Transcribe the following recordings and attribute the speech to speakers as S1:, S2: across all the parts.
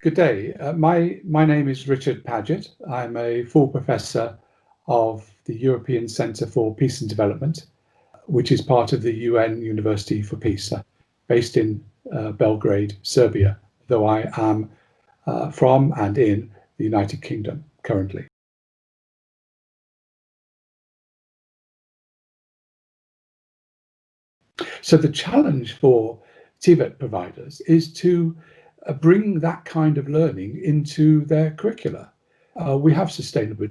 S1: Good day. My name is Richard Pagett. I'm a full professor of the European Centre for Peace and Development, which is part of the UN University for Peace, based in Belgrade, Serbia, though I am from and in the United Kingdom currently. So the challenge for TVET providers is to bring that kind of learning into their curricula. We have sustainable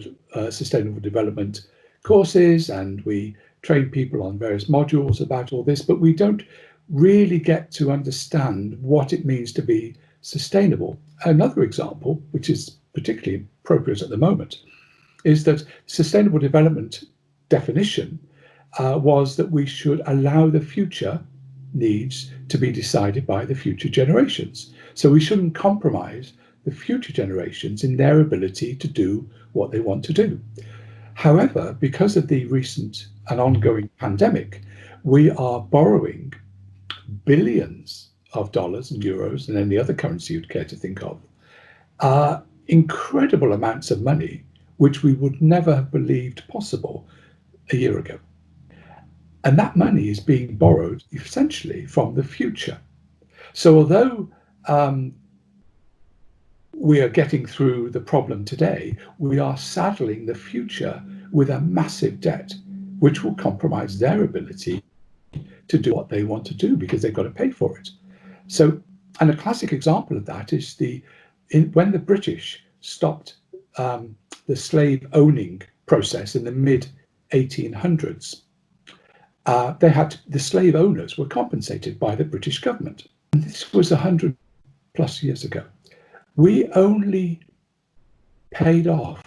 S1: development courses, and we train people on various modules about all this, but we don't really get to understand what it means to be sustainable. Another example, which is particularly appropriate at the moment, is that sustainable development definition was that we should allow the future needs to be decided by the future generations. So we shouldn't compromise the future generations in their ability to do what they want to do. However, because of the recent and ongoing pandemic, we are borrowing billions of dollars and euros and any other currency you'd care to think of, incredible amounts of money, which we would never have believed possible a year ago. And that money is being borrowed essentially from the future. So although we are getting through the problem today, we are saddling the future with a massive debt, which will compromise their ability to do what they want to do because they've got to pay for it. So, and a classic example of that is when the British stopped the slave owning process in the mid 1800s. The slave owners were compensated by the British government. And this was 100 plus years ago. We only paid off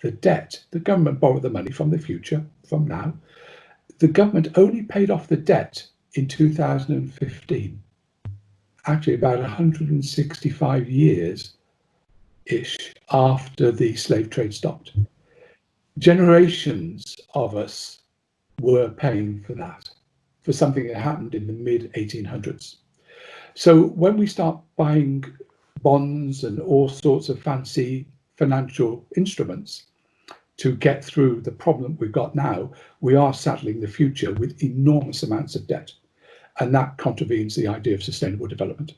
S1: the debt. The government borrowed the money from the future, from now. The government only paid off the debt in 2015. Actually, about 165 years-ish after the slave trade stopped. Generations of us were paying for that, for something that happened in the mid 1800s. So when we start buying bonds and all sorts of fancy financial instruments to get through the problem we've got now, we are saddling the future with enormous amounts of debt. And that contravenes the idea of sustainable development.